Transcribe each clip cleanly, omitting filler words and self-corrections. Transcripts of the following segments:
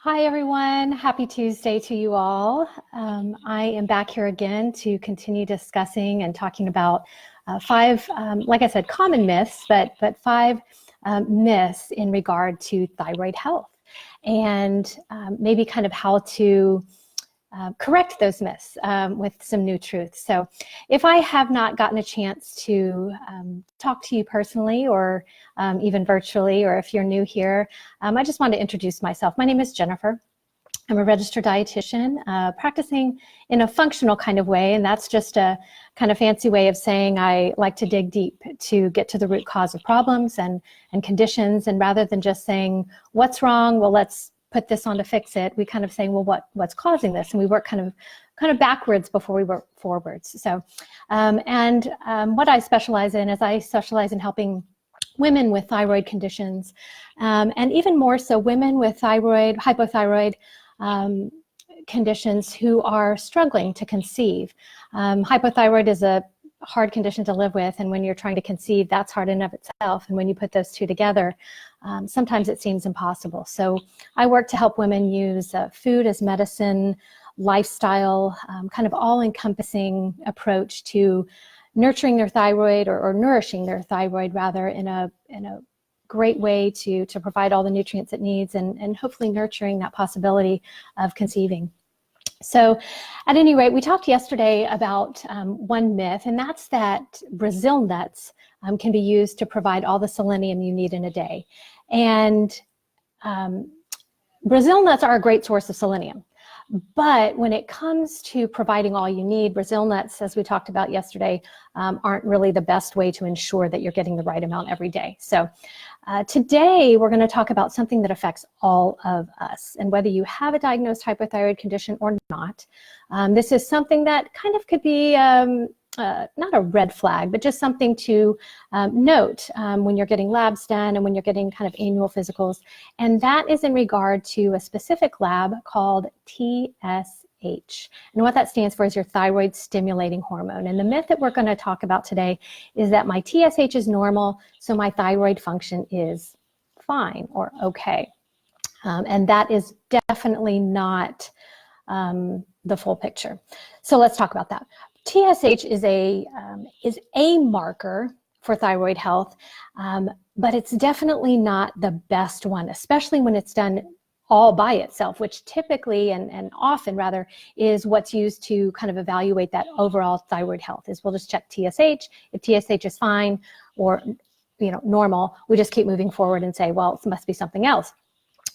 Hi, everyone. Happy Tuesday to you all. I am back here again to continue discussing and talking about five, like I said, common myths, but five myths in regard to thyroid health and maybe kind of how to correct those myths with some new truths. So if I have not gotten a chance to talk to you personally or even virtually, or if you're new here, I just want to introduce myself. My name is Jennifer. I'm a registered dietitian practicing in a functional kind of way, and that's just a kind of fancy way of saying I like to dig deep to get to the root cause of problems and conditions, and rather than just saying what's wrong, well, let's put this on to fix it, we kind of say, well, what's causing this? And we work kind of backwards before we work forwards. So, what I specialize in is I specialize in helping women with thyroid conditions, and even more so women with hypothyroid conditions who are struggling to conceive. Hypothyroid is a hard condition to live with, and when you're trying to conceive, that's hard in and of itself. And when you put those two together, sometimes it seems impossible. So I work to help women use food as medicine, lifestyle, kind of all-encompassing approach to nurturing their thyroid, or nourishing their thyroid rather, in a great way to provide all the nutrients it needs, and hopefully nurturing that possibility of conceiving. So at any rate, we talked yesterday about one myth, and that's that Brazil nuts can be used to provide all the selenium you need in a day. And Brazil nuts are a great source of selenium. But when it comes to providing all you need, Brazil nuts, as we talked about yesterday, aren't really the best way to ensure that you're getting the right amount every day. So today we're going to talk about something that affects all of us. And whether you have a diagnosed hypothyroid condition or not, this is something that kind of could be not a red flag, but just something to note when you're getting labs done and when you're getting kind of annual physicals. And that is in regard to a specific lab called TSH. And what that stands for is your thyroid stimulating hormone. And the myth that we're going to talk about today is that my TSH is normal, so my thyroid function is fine or okay. And that is definitely not the full picture. So let's talk about that. TSH is a marker for thyroid health, but it's definitely not the best one, especially when it's done all by itself, which typically and often rather is what's used to kind of evaluate that overall thyroid health. Is we'll just check TSH. If TSH is fine or normal, we just keep moving forward and say, well, it must be something else.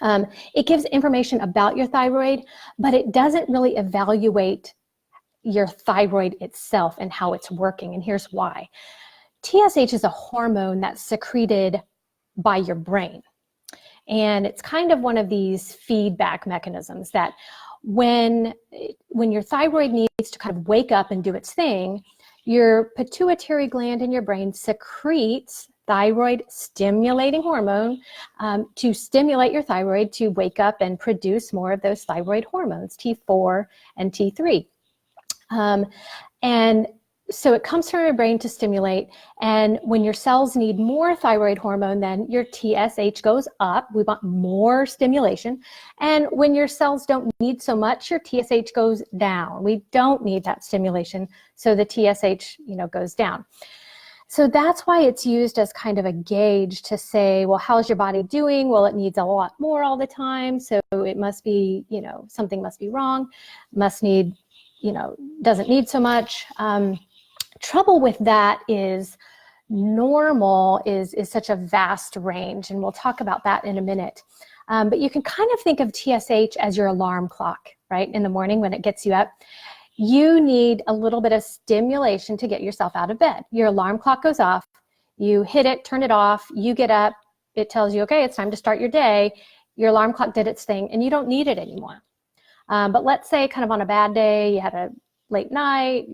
It gives information about your thyroid, but it doesn't really evaluate your thyroid itself and how it's working. And here's why. TSH is a hormone that's secreted by your brain. And it's kind of one of these feedback mechanisms that when your thyroid needs to kind of wake up and do its thing, your pituitary gland in your brain secretes thyroid stimulating hormone to stimulate your thyroid to wake up and produce more of those thyroid hormones, T4 and T3. And so it comes from your brain to stimulate, and when your cells need more thyroid hormone, then your TSH goes up. We want more stimulation. And when your cells don't need so much, your TSH goes down. We don't need that stimulation, so the TSH, goes down. So that's why it's used as kind of a gauge to say, well, how's your body doing? Well, it needs a lot more all the time, so it must be, something must be wrong, must need, doesn't need so much. Trouble with that is normal is such a vast range, and we'll talk about that in a minute. But you can kind of think of TSH as your alarm clock, right? In the morning when it gets you up, you need a little bit of stimulation to get yourself out of bed. Your alarm clock goes off, you hit it, turn it off, you get up, it tells you, okay, it's time to start your day. Your alarm clock did its thing, and you don't need it anymore. But let's say kind of on a bad day, you had a late night,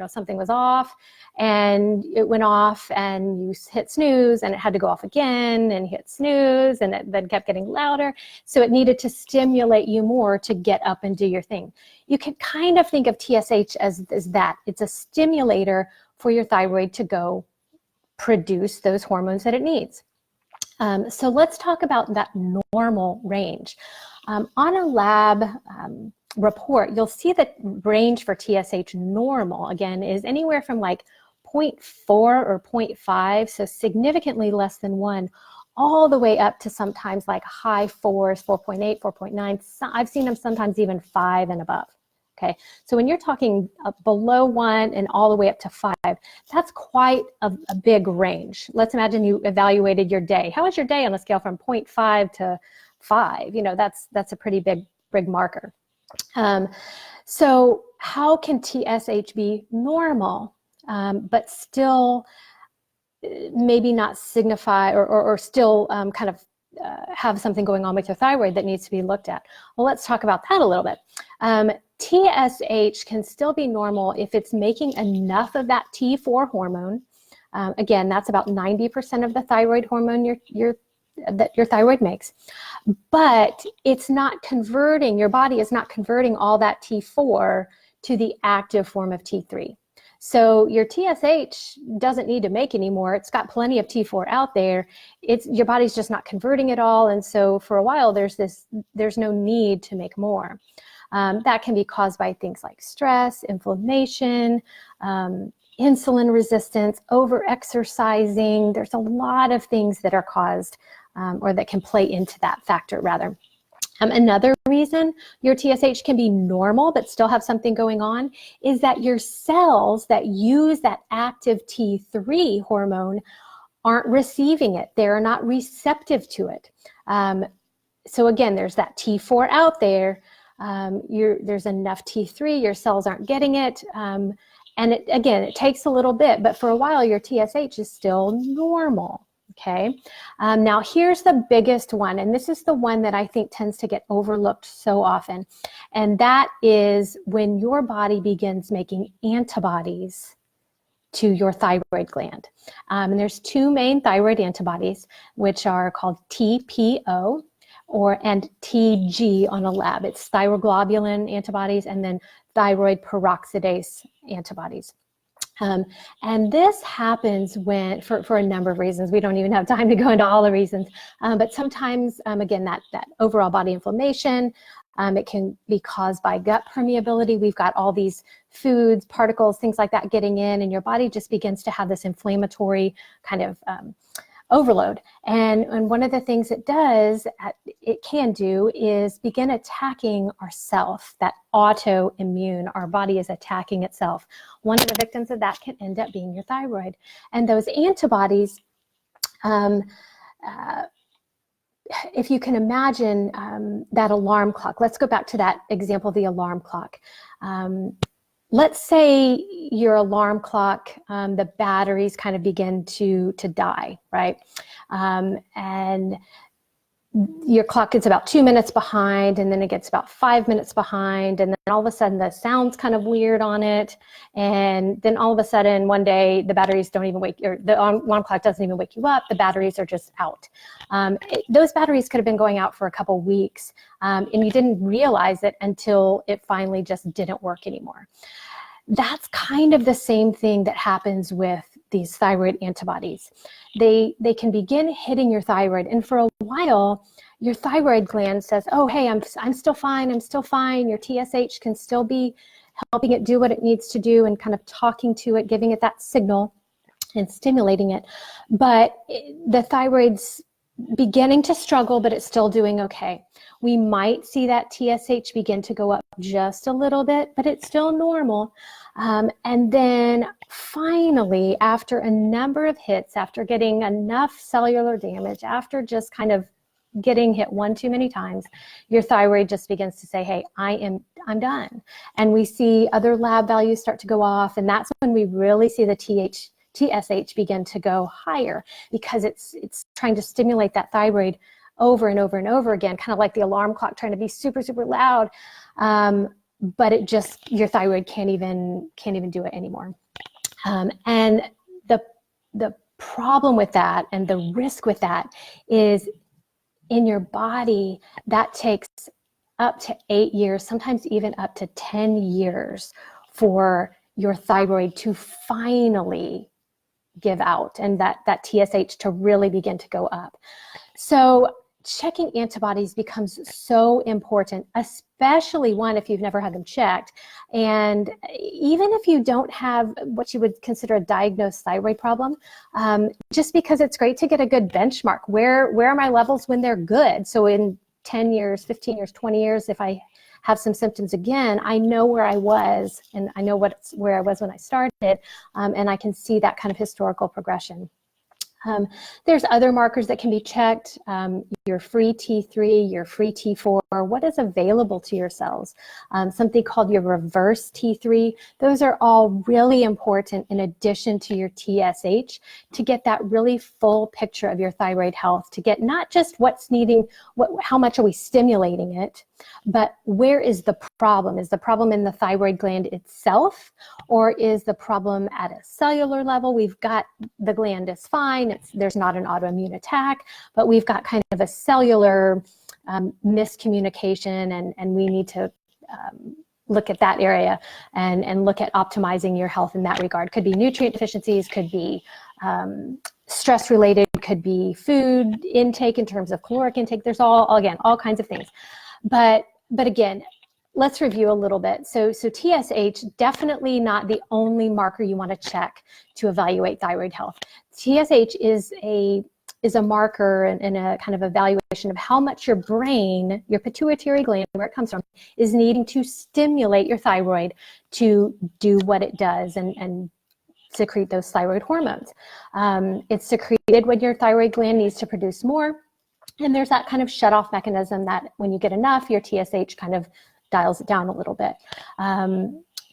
something was off, and it went off, and you hit snooze, and it had to go off again, and you hit snooze, and it then kept getting louder. So it needed to stimulate you more to get up and do your thing. You can kind of think of TSH as that. It's a stimulator for your thyroid to go produce those hormones that it needs. So let's talk about that normal range. On a lab report, you'll see the range for TSH normal, again, is anywhere from like 0.4 or 0.5, so significantly less than 1, all the way up to sometimes like high 4s, 4.8, 4.9. So I've seen them sometimes even 5 and above. Okay, so when you're talking below 1 and all the way up to 5, that's quite a big range. Let's imagine you evaluated your day. How was your day on a scale from 0.5 to 5? You know, that's a pretty big marker. So how can TSH be normal, but still maybe not signify or still kind of have something going on with your thyroid that needs to be looked at? Well, let's talk about that a little bit. TSH can still be normal if it's making enough of that T4 hormone. Again, that's about 90% of the thyroid hormone that your thyroid makes. But it's not converting, your body is not converting all that T4 to the active form of T3. So your TSH doesn't need to make any more. It's got plenty of T4 out there. Your body's just not converting it all. And so for a while, there's no need to make more. That can be caused by things like stress, inflammation, insulin resistance, over-exercising. There's a lot of things that are caused or that can play into that factor rather. Another reason your TSH can be normal but still have something going on is that your cells that use that active T3 hormone aren't receiving it. They're not receptive to it. So again, there's that T4 out there. There's enough T3, your cells aren't getting it. And again, it takes a little bit, but for a while your TSH is still normal. Okay, now here's the biggest one, and this is the one that I think tends to get overlooked so often, and that is when your body begins making antibodies to your thyroid gland. And there's two main thyroid antibodies, which are called TPO and TG on a lab. It's thyroglobulin antibodies and then thyroid peroxidase antibodies. And this happens when, for a number of reasons. We don't even have time to go into all the reasons, but sometimes, again, that overall body inflammation, it can be caused by gut permeability. We've got all these foods, particles, things like that getting in, and your body just begins to have this inflammatory kind of overload. And one of the things it can do is begin attacking ourself, that autoimmune. Our body is attacking itself. One of the victims of that can end up being your thyroid. And those antibodies, if you can imagine that alarm clock, let's go back to that example of the alarm clock. Let's say your alarm clock, the batteries kind of begin to die, right? And your clock gets about 2 minutes behind, and then it gets about 5 minutes behind, and then all of a sudden the sound's kind of weird on it, and then all of a sudden one day the batteries don't even the alarm clock doesn't even wake you up, the batteries are just out. Those batteries could have been going out for a couple weeks, and you didn't realize it until it finally just didn't work anymore. That's kind of the same thing that happens with these thyroid antibodies. They can begin hitting your thyroid, and for a while your thyroid gland says, oh hey, I'm still fine, I'm still fine. Your TSH can still be helping it do what it needs to do and kind of talking to it, giving it that signal and stimulating it. But the thyroid's beginning to struggle, but it's still doing okay. We might see that TSH begin to go up just a little bit, but it's still normal. And then finally, after a number of hits, after getting enough cellular damage, after just kind of getting hit one too many times, your thyroid just begins to say, hey, I'm done. And we see other lab values start to go off, and that's when we really see the TSH begin to go higher, because it's trying to stimulate that thyroid over and over and over again, kind of like the alarm clock trying to be super, super loud. But your thyroid can't even do it anymore. And the problem with that and the risk with that is in your body, that takes up to 8 years, sometimes even up to 10 years for your thyroid to finally give out and that TSH to really begin to go up. So checking antibodies becomes so important, especially one if you've never had them checked. And even if you don't have what you would consider a diagnosed thyroid problem, just because it's great to get a good benchmark. Where are my levels when they're good? So in 10 years, 15 years, 20 years, if I have some symptoms again, I know where I was, and I know where I was when I started, and I can see that kind of historical progression. There's other markers that can be checked, your free T3, your free T4, what is available to your cells, something called your reverse T3. Those are all really important in addition to your TSH to get that really full picture of your thyroid health, to get not just what's needing, how much are we stimulating it, but where is the problem? Is the problem in the thyroid gland itself, or is the problem at a cellular level? We've got the gland is fine, there's not an autoimmune attack, but we've got kind of a cellular miscommunication, and we need to look at that area and look at optimizing your health in that regard. Could be nutrient deficiencies, could be stress related, could be food intake in terms of caloric intake. There's all kinds of things. But again, let's review a little bit. So TSH, definitely not the only marker you want to check to evaluate thyroid health. TSH is a marker and a kind of evaluation of how much your brain, your pituitary gland, where it comes from, is needing to stimulate your thyroid to do what it does and secrete those thyroid hormones. It's secreted when your thyroid gland needs to produce more. And there's that kind of shut-off mechanism that when you get enough, your TSH kind of dials it down a little bit.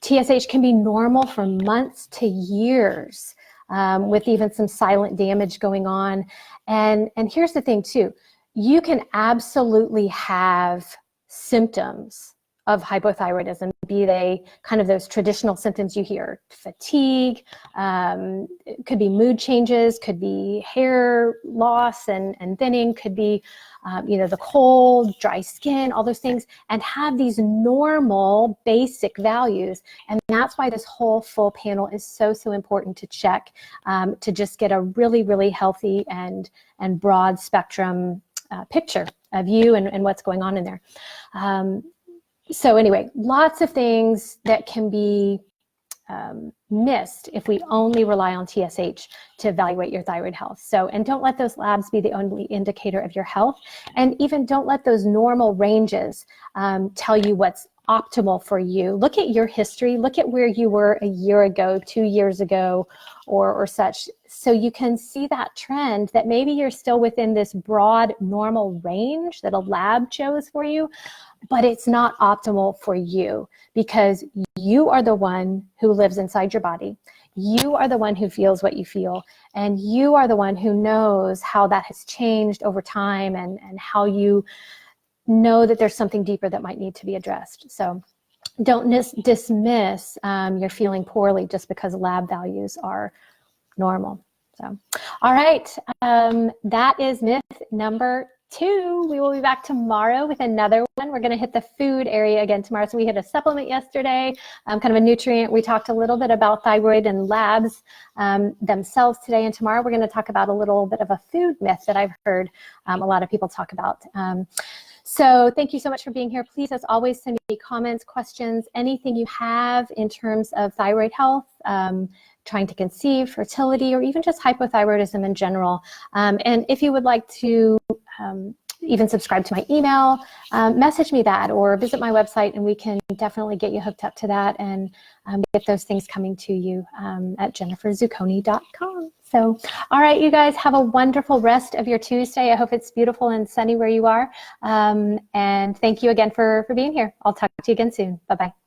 TSH can be normal for months to years, with even some silent damage going on. And here's the thing too, you can absolutely have symptoms of hypothyroidism, be they kind of those traditional symptoms you hear, fatigue, it could be mood changes, could be hair loss and thinning, could be, the cold, dry skin, all those things, and have these normal basic values. And that's why this whole full panel is so important to check, to just get a really, really healthy and broad spectrum picture of you and what's going on in there. So anyway, lots of things that can be missed if we only rely on TSH to evaluate your thyroid health. So, and don't let those labs be the only indicator of your health. And even don't let those normal ranges tell you what's optimal for you. Look at your history. Look at where you were a year ago, 2 years ago, or such. So you can see that trend that maybe you're still within this broad normal range that a lab chose for you, but it's not optimal for you because you are the one who lives inside your body. You are the one who feels what you feel, and you are the one who knows how that has changed over time and how you know that there's something deeper that might need to be addressed. So don't dismiss you're feeling poorly just because lab values are normal. So, all right, that is myth number 2. We will be back tomorrow with another one. We're going to hit the food area again tomorrow. So we hit a supplement yesterday, kind of a nutrient. We talked a little bit about thyroid and labs themselves today. And tomorrow we're going to talk about a little bit of a food myth that I've heard a lot of people talk about. So thank you so much for being here. Please, as always, send me comments, questions, anything you have in terms of thyroid health, trying to conceive, fertility, or even just hypothyroidism in general. And if you would like to even subscribe to my email, message me that, or visit my website, and we can definitely get you hooked up to that and get those things coming to you at jenniferzucconi.com. So, all right, you guys, have a wonderful rest of your Tuesday. I hope it's beautiful and sunny where you are. And thank you again for being here. I'll talk to you again soon. Bye-bye.